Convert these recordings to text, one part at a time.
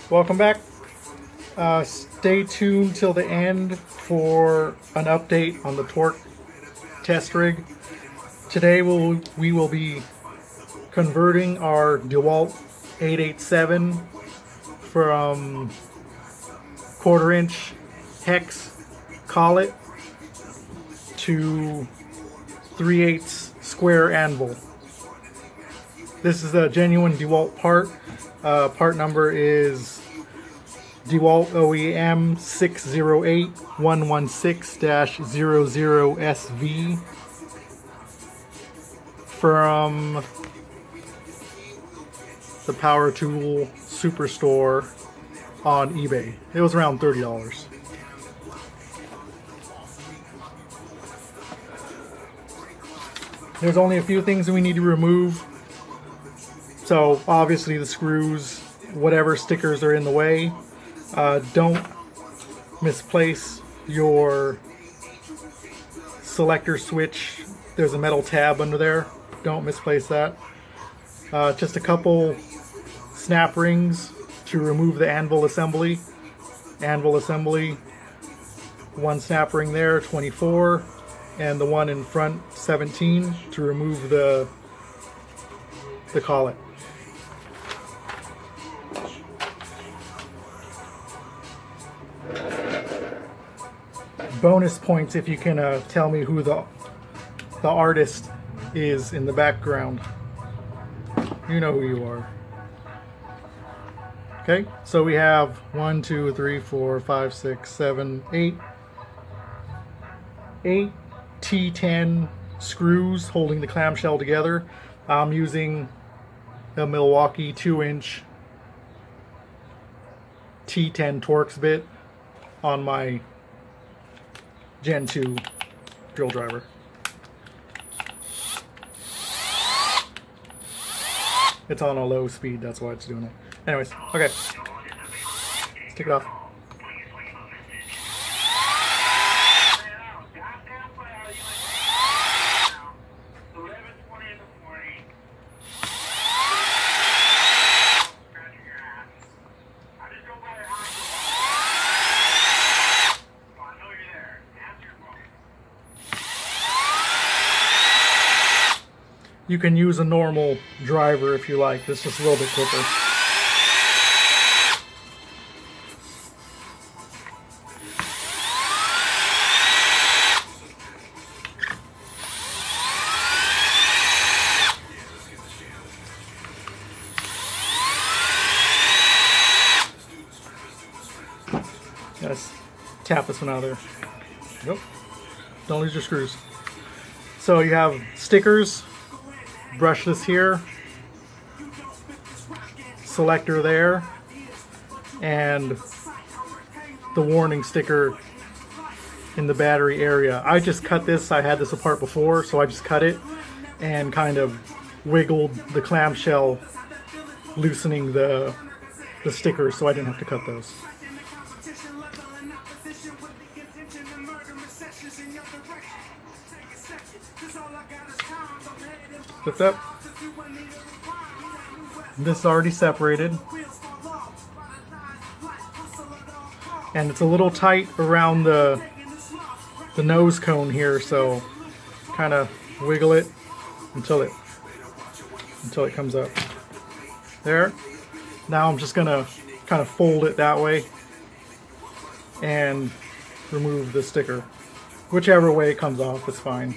Welcome back. Stay tuned till the end for an update on the torque test rig. Today we will be converting our Dewalt 887 from 1/4 inch hex collet to 3/8 square anvil. This is a genuine Dewalt part. Part number is Dewalt OEM 608116-00SV from the Power Tool Superstore on eBay. It was around $30. There's only a few things that we need to remove. So obviously the screws, whatever stickers are in the way. Don't misplace your selector switch. There's a metal tab under there. Don't misplace that. Just a couple snap rings to remove the anvil assembly. Anvil assembly, one snap ring there, 24, and the one in front, 17, to remove the collet. Bonus points if you can tell me who the artist is in the background. You know who you are. Okay, so we have 1, 2, 3, 4, 5, 6, 7, 8 T10 screws holding the clamshell together. I'm using a Milwaukee 2-inch T10 Torx bit on my Gen 2 drill driver. It's on a low speed, that's why it's doing it. Anyways, okay. Let's take it off. You can use a normal driver if you like. This is just a little bit quicker. Let's tap this one out of there. Nope. Don't lose your screws. So you have stickers. Brushless here, selector there, and the warning sticker in the battery area. I just cut this. I had this apart before, so I just cut it and kind of wiggled the clamshell, loosening the stickers, so I didn't have to cut those. Lift up. This is already separated. And it's a little tight around the nose cone here, so kind of wiggle it until it comes up. There. Now I'm just gonna kind of fold it that way and remove the sticker. Whichever way it comes off is fine.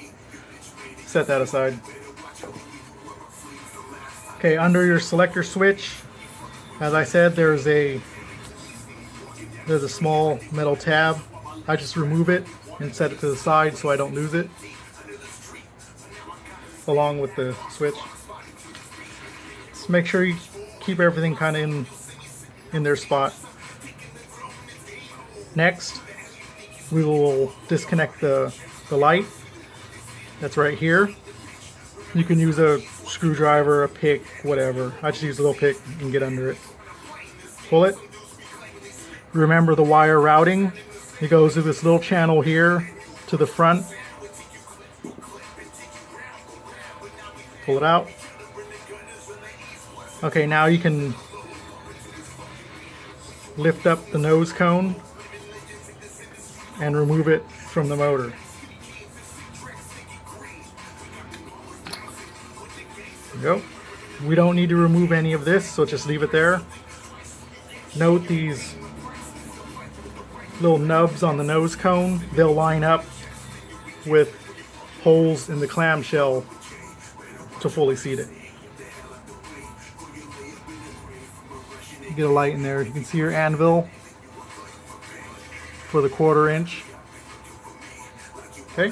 Set that aside. Okay, under your selector switch, as I said, there's a small metal tab. I just remove it and set it to the side so I don't lose it, along with the switch. Just make sure you keep everything kind of in their spot. Next, we will disconnect the light that's right here. You can use a screwdriver, a pick, whatever. I just use a little pick and get under it. Pull it. Remember the wire routing. It goes through this little channel here to the front. Pull it out. Okay, now you can lift up the nose cone and remove it from the motor. There you go. We don't need to remove any of this, so just leave it there. Note these little nubs on the nose cone. They'll line up with holes in the clamshell to fully seat it. Get a light in there. You can see your anvil for the 1/4 inch. Okay,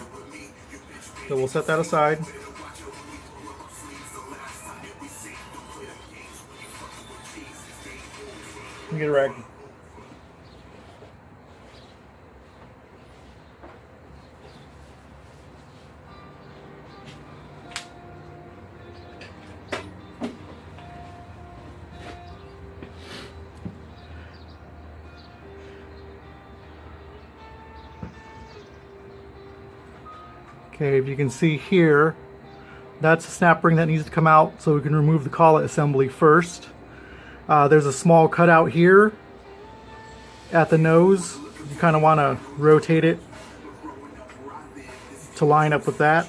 so we'll set that aside. Let me get a rag. Okay, if you can see here, that's a snap ring that needs to come out, so we can remove the collet assembly first. There's a small cutout here at the nose. You kind of want to rotate it to line up with that.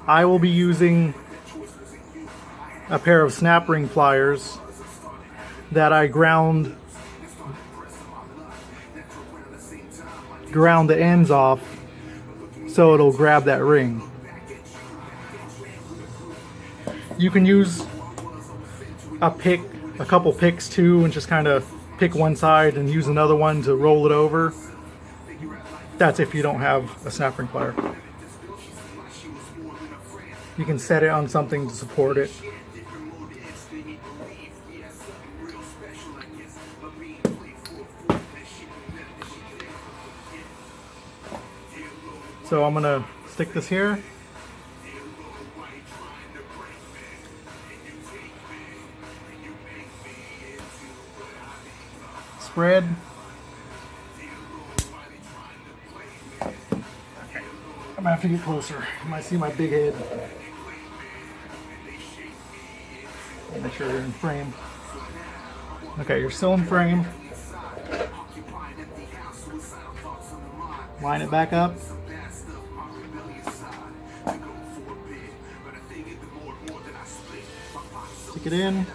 I will be using a pair of snap ring pliers that I ground the ends off so it'll grab that ring. You can use a pick, a couple picks too, and just kind of pick one side and use another one to roll it over. That's if you don't have a snap ring plier. You can set it on something to support it. So I'm gonna stick this here. Spread. Okay. I'm gonna have to get closer. You might see my big head. Make sure you're in frame. Okay, you're still in frame. Line it back up. Stick it in.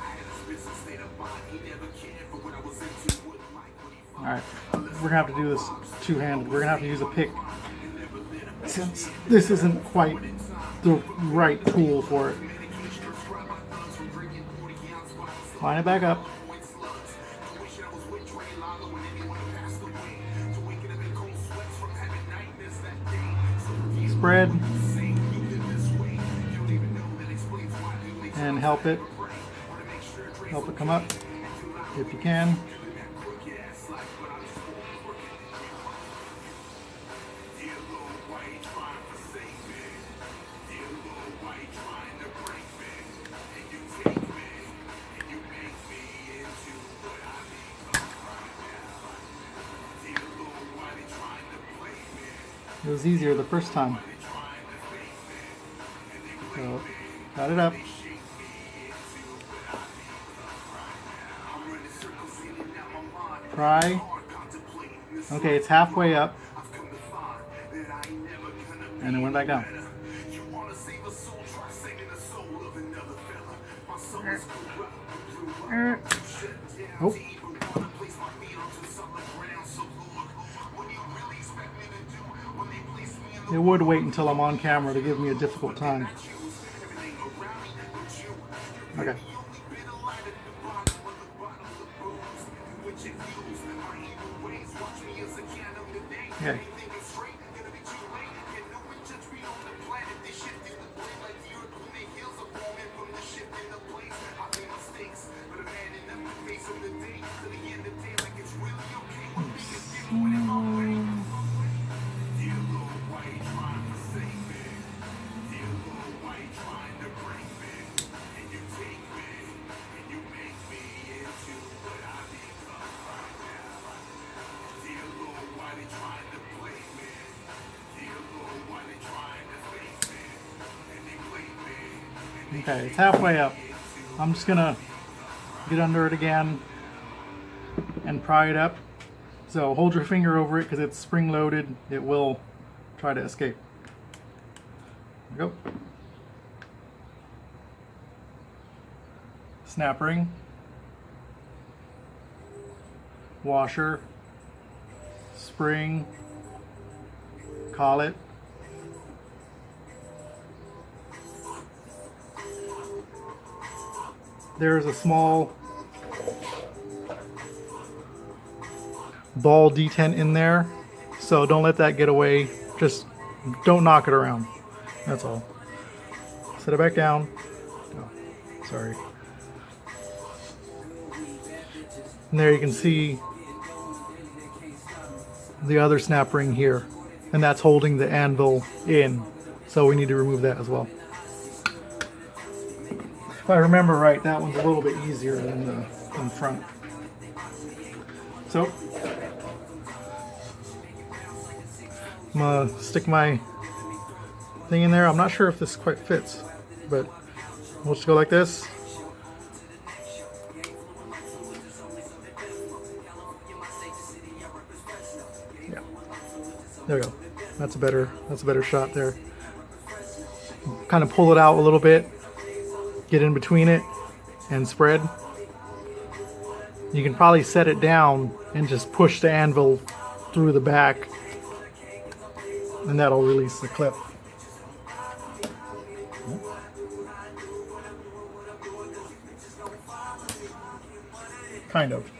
Alright, we're gonna have to do this two-handed. We're gonna have to use a pick since this isn't quite the right tool for it. Line it back up. Spread. And help it come up if you can. It was easier the first time. So, got it up. Try. Okay, it's halfway up. And it went back down. Oh. It would wait until I'm on camera to give me a difficult time. Okay. Okay. Okay, it's halfway up. I'm just gonna get under it again, and pry it up. So hold your finger over it because it's spring loaded. It will try to escape. There we go. Snap ring, washer, spring, collet, there's a small ball detent in there, so don't let that get away. Just don't knock it around. That's all. Set it back down. Oh, sorry. And there you can see the other snap ring here, and that's holding the anvil in, so we need to remove that as well. If I remember right, that one's a little bit easier than the front. So I'm gonna stick my thing in there. I'm not sure if this quite fits, but we'll just go like this. Yeah, there we go. That's a better shot there. Kind of pull it out a little bit, get in between it, and spread. You can probably set it down and just push the anvil through the back, and that'll release the clip. Kind of.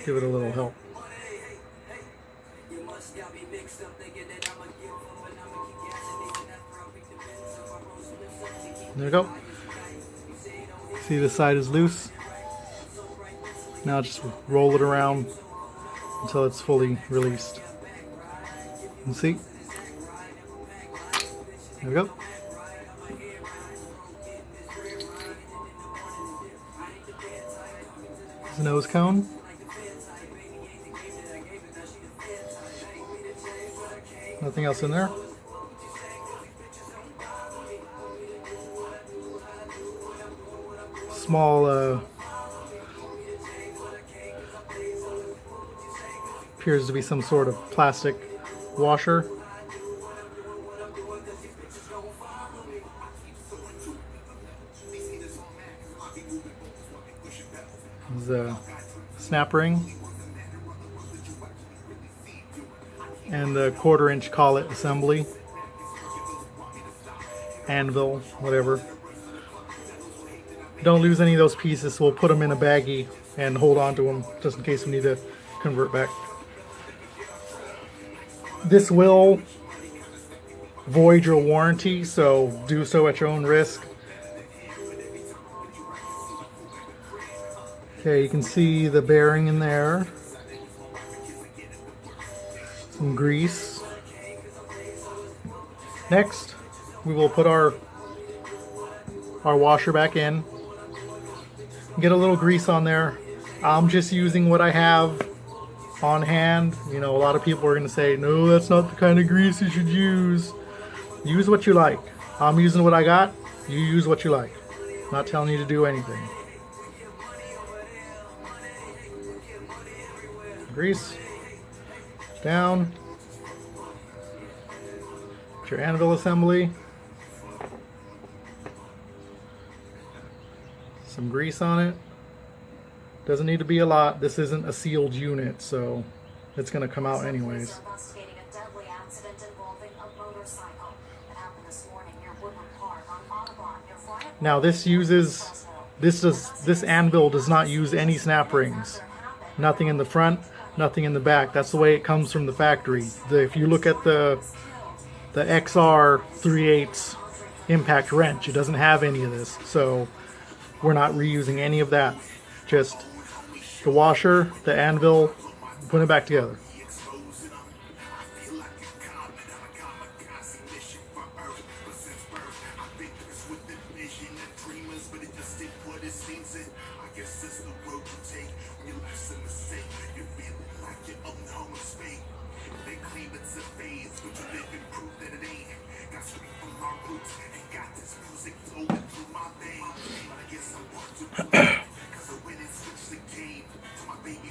Give it a little help. There we go. See, the side is loose. Now just roll it around until it's fully released. And see? There we go. There's a nose cone. Nothing else in there. Small appears to be some sort of plastic washer. There's a snap ring and the 1/4-inch collet assembly, anvil, whatever. Don't lose any of those pieces, so we'll put them in a baggie and hold on to them just in case we need to convert back. This will void your warranty, so do so at your own risk. Okay, you can see the bearing in there. Some grease. Next, we will put our washer back in. Get a little grease on there. I'm just using what I have on hand. You know, a lot of people are going to say, no, that's not the kind of grease you should use. Use what you like. I'm using what I got. You use what you like. I'm not telling you to do anything. Grease. Down. Get your anvil assembly. Some grease on it. Doesn't need to be a lot. This isn't a sealed unit, so it's going to come out anyways. Now this anvil does not use any snap rings. Nothing in the front, nothing in the back. That's the way it comes from the factory. If you look at the XR 3/8 impact wrench, it doesn't have any of this. So we're not reusing any of that. Just the washer, the anvil, put it back together.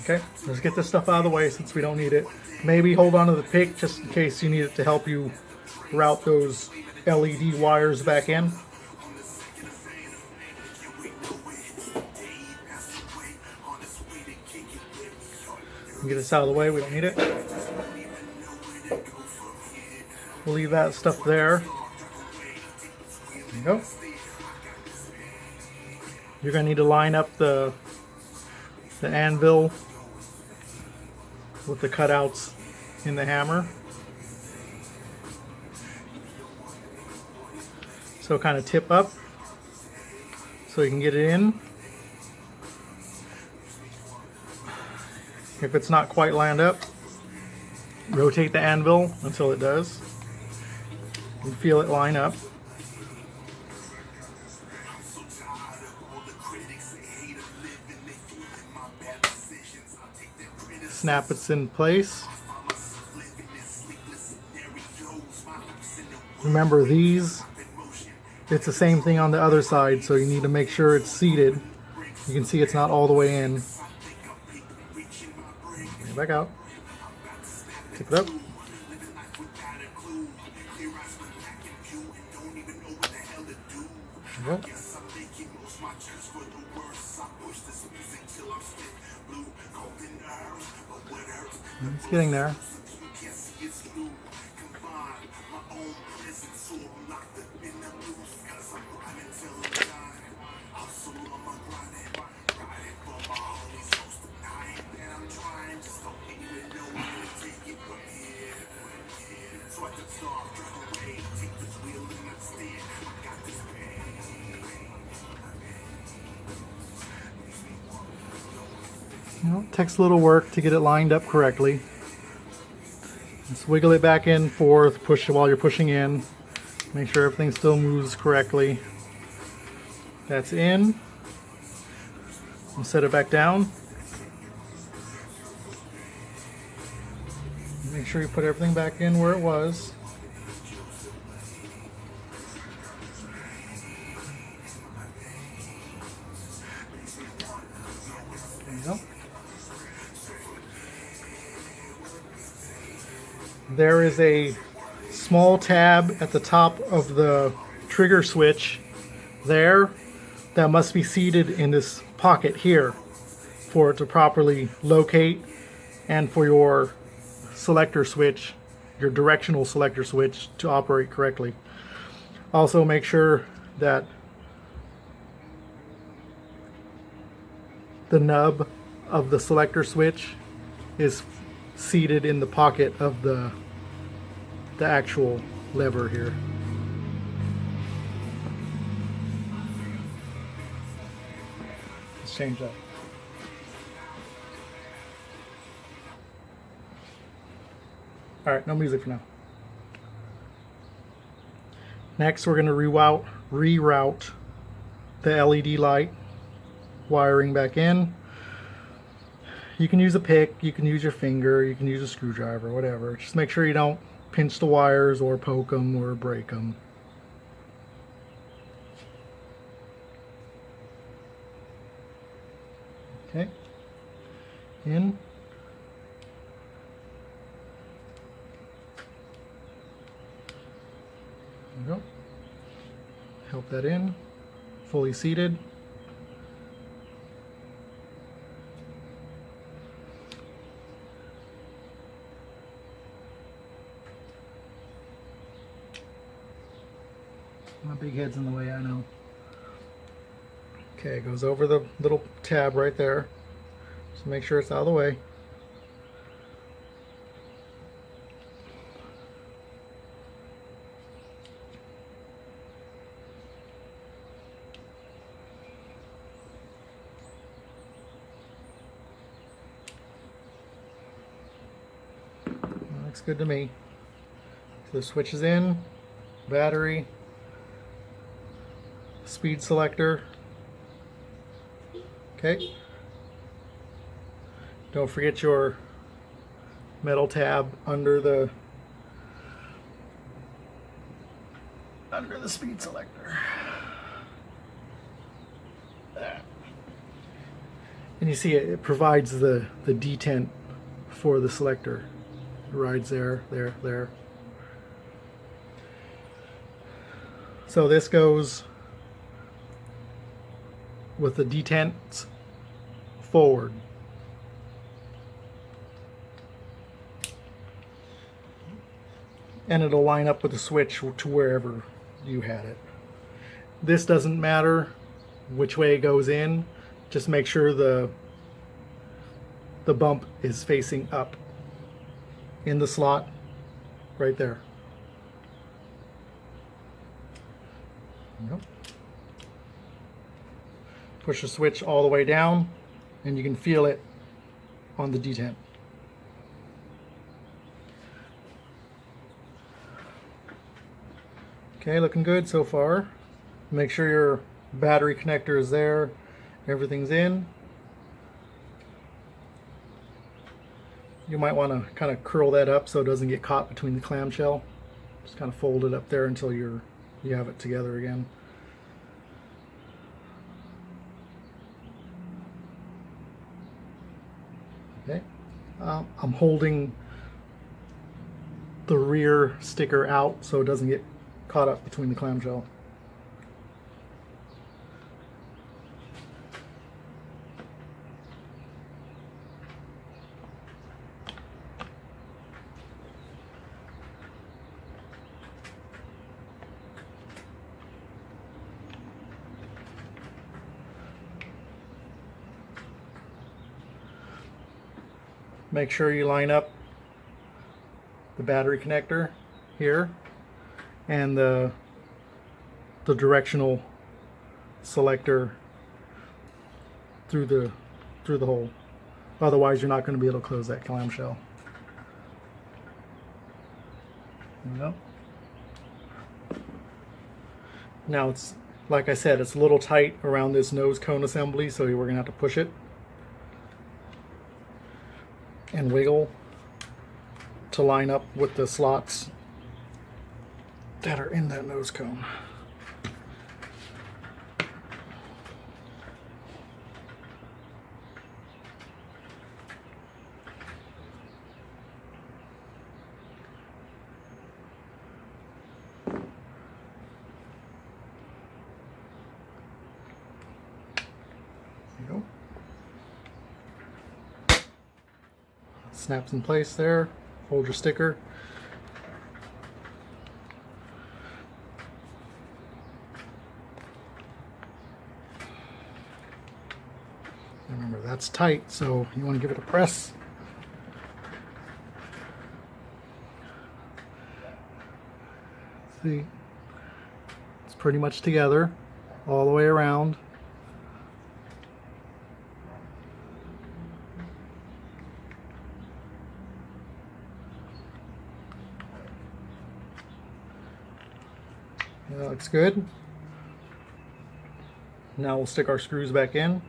Okay, let's get this stuff out of the way since we don't need it. Maybe hold on to the pick just in case you need it to help you route those LED wires back in. Get this out of the way, we don't need it. We'll leave that stuff there. There you go. You're going to need to line up the anvil with the cutouts in the hammer. So kind of tip up so you can get it in. If it's not quite lined up, rotate the anvil until it does. And feel it line up. Snap it in place. Remember these, it's the same thing on the other side, so you need to make sure it's seated. You can see it's not all the way in. Back out. Tip it up. There you go. It's getting there. You know, it takes a little work to get it lined up correctly. Just wiggle it back and forth, push it while you're pushing in. Make sure everything still moves correctly. That's in. We'll set it back down. Make sure you put everything back in where it was. There you go. There is a small tab at the top of the trigger switch there that must be seated in this pocket here for it to properly locate, and for your selector switch, your directional selector switch, to operate correctly. Also make sure that the nub of the selector switch is seated in the pocket of the actual lever here. Let's change that. Alright, no music for now. Next we're going to reroute the LED light wiring back in. You can use a pick, you can use your finger, you can use a screwdriver, whatever. Just make sure you don't pinch the wires or poke them or break them. Okay, in. There we go. Help that in, fully seated. My big head's in the way, I know. Okay, it goes over the little tab right there. So make sure it's out of the way. Looks good to me. So the switch is in, battery, speed selector. Okay. Don't forget your metal tab under the speed selector. And you see it provides the detent for the selector. It rides there, there, there. So this goes with the detents forward. And it'll line up with the switch to wherever you had it. This doesn't matter which way it goes in. Just make sure the bump is facing up in the slot right there. Yep. Push the switch all the way down and you can feel it on the detent. Okay, looking good so far. Make sure your battery connector is there, everything's in. You might want to kind of curl that up so it doesn't get caught between the clamshell. Just kind of fold it up there until you have it together again. Okay, I'm holding the rear sticker out so it doesn't get caught up between the clamshell. Make sure you line up the battery connector here and the directional selector through the hole. Otherwise you're not going to be able to close that clamshell. There we go. Now it's, like I said, it's a little tight around this nose cone assembly, so we're going to have to push it and wiggle to line up with the slots that are in that nose cone. There you go. Snaps in place there. Hold your sticker. Remember, that's tight, so you want to give it a press. See, it's pretty much together all the way around. That looks good. Now we'll stick our screws back in.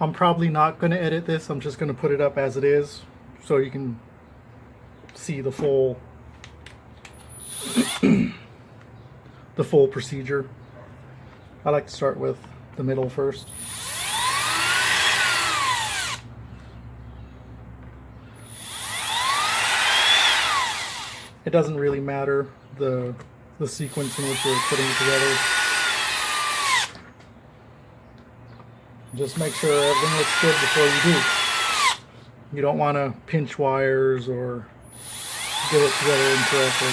I'm probably not going to edit this. I'm just going to put it up as it is so you can see the full the full procedure. I like to start with the middle first. It doesn't really matter the sequence in which you're putting it together. Just make sure everything looks good before you do. You don't want to pinch wires or get it together incorrectly.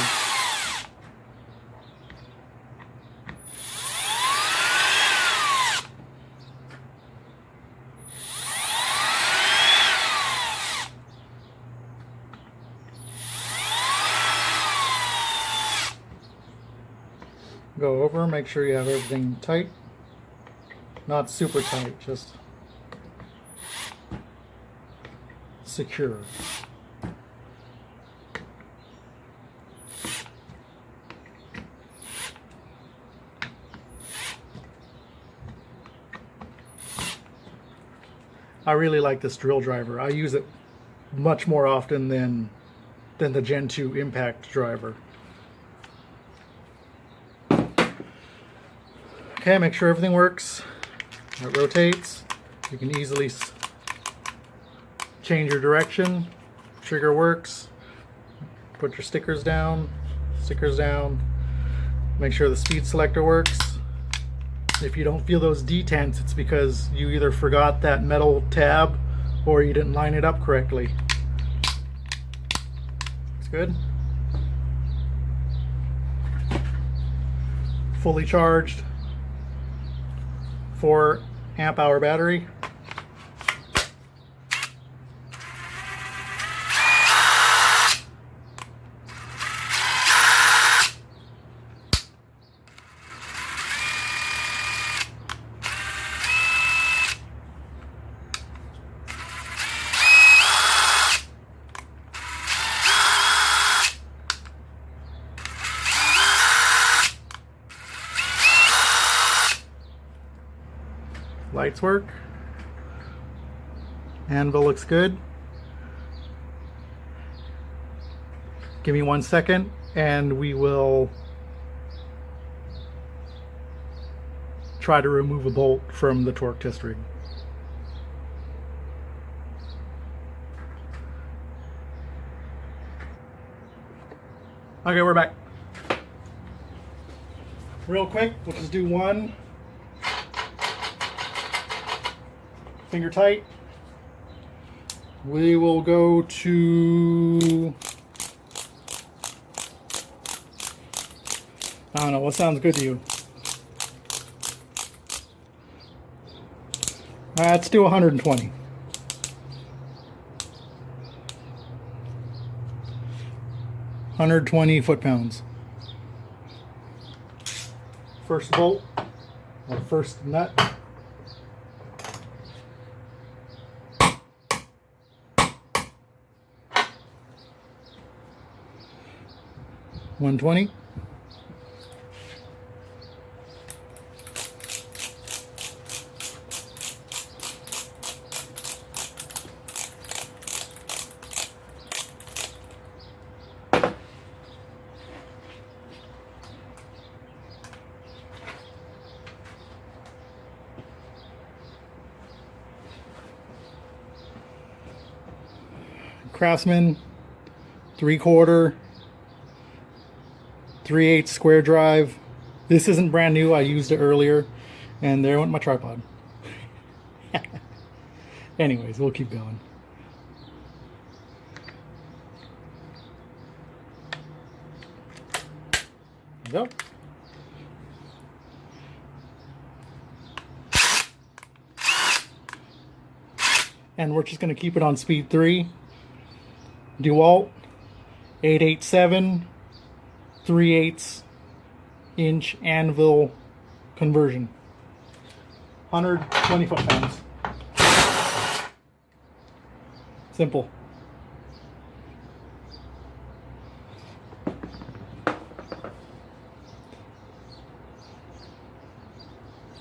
Go over, make sure you have everything tight. Not super tight, just secure. I really like this drill driver. I use it much more often than the Gen 2 impact driver. Okay, make sure everything works. It rotates. You can easily change your direction. Trigger works. Put your stickers down. Make sure the speed selector works. If you don't feel those detents, it's because you either forgot that metal tab or you didn't line it up correctly. It's good. Fully charged, 4 amp hour battery. Lights work. Anvil looks good. Give me 1 second and we will try to remove a bolt from the torque test rig. Okay, we're back. Real quick, we'll just do one. Finger tight. We will go to, I don't know, what sounds good to you? Let's do 120. foot-pounds. First bolt, or first nut. $120. Craftsman 3/4 3/8 square drive. This isn't brand new, I used it earlier, and there went my tripod. Anyways, we'll keep going. There we go. And we're just going to keep it on speed 3. Dewalt 887 3/8 inch Anvil conversion. 120 foot-pounds. Simple.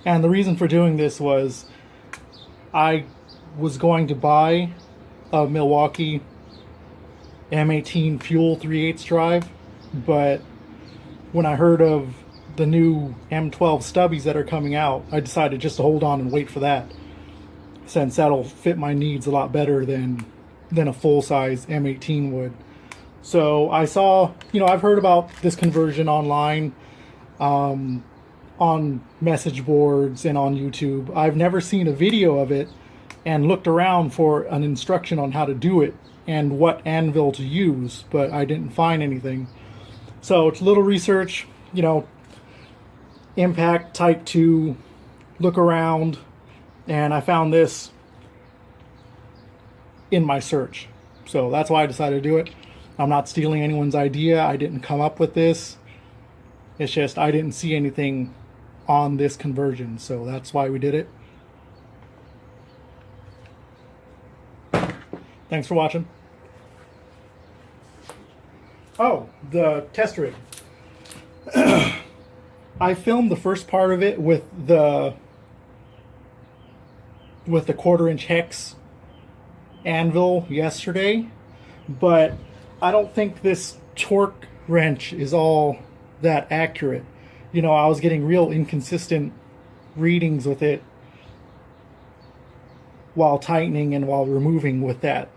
And the reason for doing this was I was going to buy a Milwaukee M18 fuel 3/8 drive, but when I heard of the new M12 stubbies that are coming out, I decided just to hold on and wait for that, since that'll fit my needs a lot better than a full-size M18 would. So I saw, I've heard about this conversion online, on message boards and on YouTube. I've never seen a video of it and looked around for an instruction on how to do it and what anvil to use, but I didn't find anything. So it's a little research, impact type 2, look around, and I found this in my search. So that's why I decided to do it. I'm not stealing anyone's idea. I didn't come up with this. It's just I didn't see anything on this conversion, so that's why we did it. Thanks for watching. Oh, the test rig. I filmed the first part of it with the 1/4-inch hex anvil yesterday, but I don't think this torque wrench is all that accurate. You know, I was getting real inconsistent readings with it while tightening and while removing with the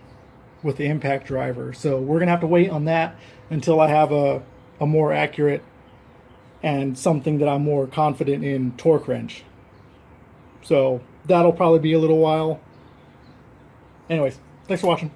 impact driver. So we're gonna have to wait on that until I have a more accurate and something that I'm more confident in torque wrench. So that'll probably be a little while. Anyways, thanks for watching.